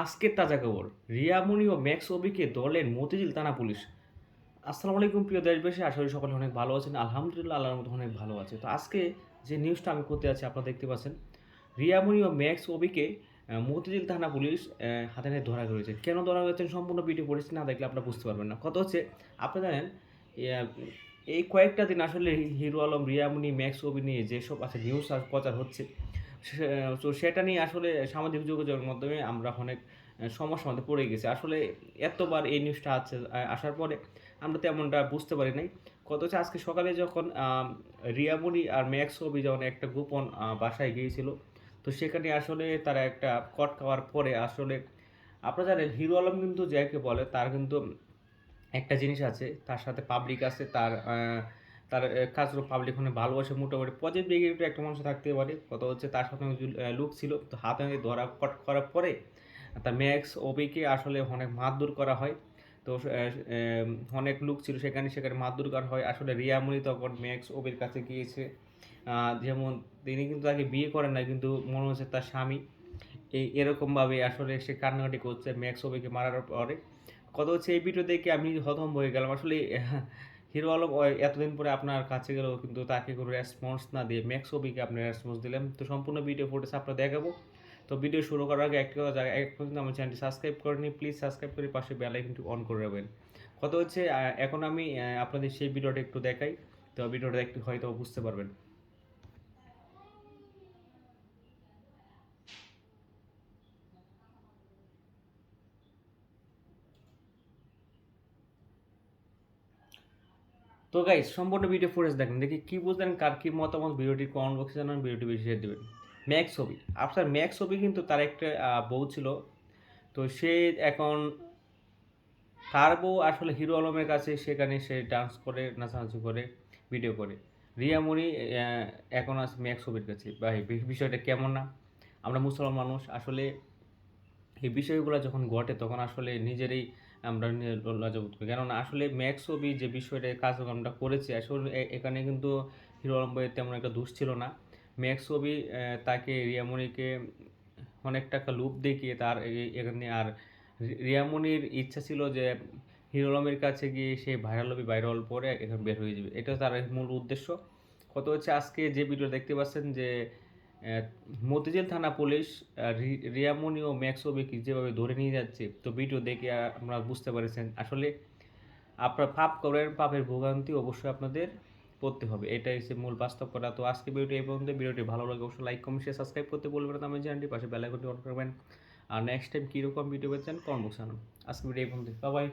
আজকের তাজা খবর, রিয়ামণি ও ম্যাক্স অবিকে দলের মতিঝিল থানা পুলিশ। আসসালামু আলাইকুম প্রিয় দেশবাসী, আশা করি সকলে অনেক ভালো আছেন। আলহামদুলিল্লাহ, আল্লাহর মতো অনেক ভালো আছে। তো আজকে যে নিউজটা আমি করতে যাচ্ছি আপনারা দেখতে পাচ্ছেন, রিয়ামণি ও ম্যাক্স অবিকে মতিঝিল থানা পুলিশ হাতে নিয়ে ধরা হয়েছে। কেন ধরা হয়েছে সম্পূর্ণ ভিডিও পরিস্থিতি না দেখলে আপনারা বুঝতে পারবেন না। কথা হচ্ছে, আপনারা জানেন এই কয়েকটা দিন আসলে হিরো আলম, রিয়ামণি, ম্যাক্স অবি নিয়ে যেসব আছে নিউজ প্রচার হচ্ছে, তো সেটা নিয়ে আসলে সামাজিক যোগাযোগের মাধ্যমে আমরা অনেক সমস্যার মধ্যে পড়ে গেছি। আসলে এতবার এই নিউজটা আসার পরে আমরা তেমনটা বুঝতে পারি নাই। কত হচ্ছে, আজকে সকালে যখন রিয়ামণি আর ম্যাক্স অবি যখন একটা গোপন বাসায় গিয়েছিল, তো সেখানে আসলে তারা একটা কট খাওয়ার পরে আসলে আপনারা জানেন হিরো আলম কিন্তু যাকে বলে তার কিন্তু একটা জিনিস আছে, তার সাথে পাবলিক আছে, তার কাজগুলো পাবলিক মানে ভালোবাসে, মোটামুটি পজিটিভ নেগেটিভ একটা মানুষ থাকতে পারে। কথা হচ্ছে, তার সাথে লুক ছিল, তো হাতে হাতে ধরা কট করার পরে তার ম্যাক্স ওবিকে আসলে অনেক মারধর করা হয়। তো অনেক লোক ছিল সেখানে, সেখানে মারধর করা হয়। আসলে রিয়ামণি তখন ম্যাক্স ওবির কাছে গিয়েছে, যেমন তিনি কিন্তু তাকে বিয়ে করেন না, কিন্তু মনে হচ্ছে তার স্বামী। এরকমভাবে আসলে সে কান্নাকাটি করছে ম্যাক্স ওবিকে মারার পরে। কথা হচ্ছে, এই ভিডিও দেখে আমি হতভম্ব হয়ে গেলাম। আসলে হিরো আলম এতদিন পরে আপনার কাছে গেলেও কিন্তু তাকে কোনো রেসপন্স না দিয়ে ম্যাক্স ওবিকে আপনি রেসপন্স দিলেন। তো সম্পূর্ণ ভিডিও ফুটেজ আপনার দেখাবো। তো ভিডিও শুরু করার আগে একটি কথা জায়গা, এক পর্যন্ত আমার চ্যানেলটি সাবস্ক্রাইব করেনি, প্লিজ সাবস্ক্রাইব করে পাশে বেল আইকনটি অন করে রাখবেন। কথা হচ্ছে, এখন আমি আপনাদের সেই ভিডিওটা একটু দেখাই, তো ভিডিওটা দেখতে হয়তো বুঝতে পারবেন। তো গাইস, সম্পূর্ণ ভিডিও ফুটেজ দেখেন, দেখি কি বুঝলেন, কার কি মতামত, ভিডিওটি কমেন্ট বক্সে জানান, ভিডিওটি বেশি শেয়ার দেবেন। ম্যাক্স ছবি, আপনার ম্যাক্স ছবি কিন্তু তার একটা বউ ছিল। তো সে এখন তার বউ আসলে হিরো আলমের কাছে, সেখানে সে ডান্স করে, নাচানাচি করে, ভিডিও করে। রিয়ামণি এখন আছে ম্যাক্স ছবির কাছে। ভাই, বিষয়টা কেমন না? আমরা মুসলমান মানুষ, আসলে এই বিষয়গুলো যখন ঘটে তখন আসলে নিজেরই আমরা লজ্জাবোধ করি। কেননা আসলে ম্যাক্স ছবি যে বিষয়টা কাজকর্মটা করেছে, আসলে এখানে কিন্তু হিরো আলম ভাইয়ের তেমন একটা দোষ ছিল না। ম্যাক্স ছবি তাকে, রিয়ামণিকে অনেক টাকা লোভ দেখিয়ে তার এখানে, আর রিয়ামণির ইচ্ছা ছিল যে হিরো আলমের কাছে গিয়ে সে ভাইরাল হবে, ভাইরাল পরে এখানে বের হয়ে যাবে, এটা তার মূল উদ্দেশ্য। কত হচ্ছে, আজকে যে ভিডিও দেখতে পাচ্ছেন যে মতিঝিল থানা পুলিশ রিয়ামণি ও ম্যাক্স ওবিকে যেভাবে ধরে নিয়ে যাচ্ছে, তো ভিডিও দেখে আপনারা বুঝতে পেরেছেন আসলে আপনারা পাপ করেন, পাপের ভোগান্তি অবশ্যই আপনাদের পড়তে হবে, এটাই হচ্ছে মূল বাস্তব কথা। তো আজকে ভিডিওটি এই পর্যন্ত। ভিডিওটি ভালো লাগে অবশ্যই লাইক, কমেন্ট, শেয়ার, সাবস্ক্রাইব করতে বলবেন না, আমার চ্যানেলটি পাশে বেল আইকনটি অন করবেন। আর নেক্সট টাইম কীরকম ভিডিও পেয়েছেন কমেন্ট বক্সে জানান। আজকে ভিডিও এই পর্যন্ত, বাই বাই।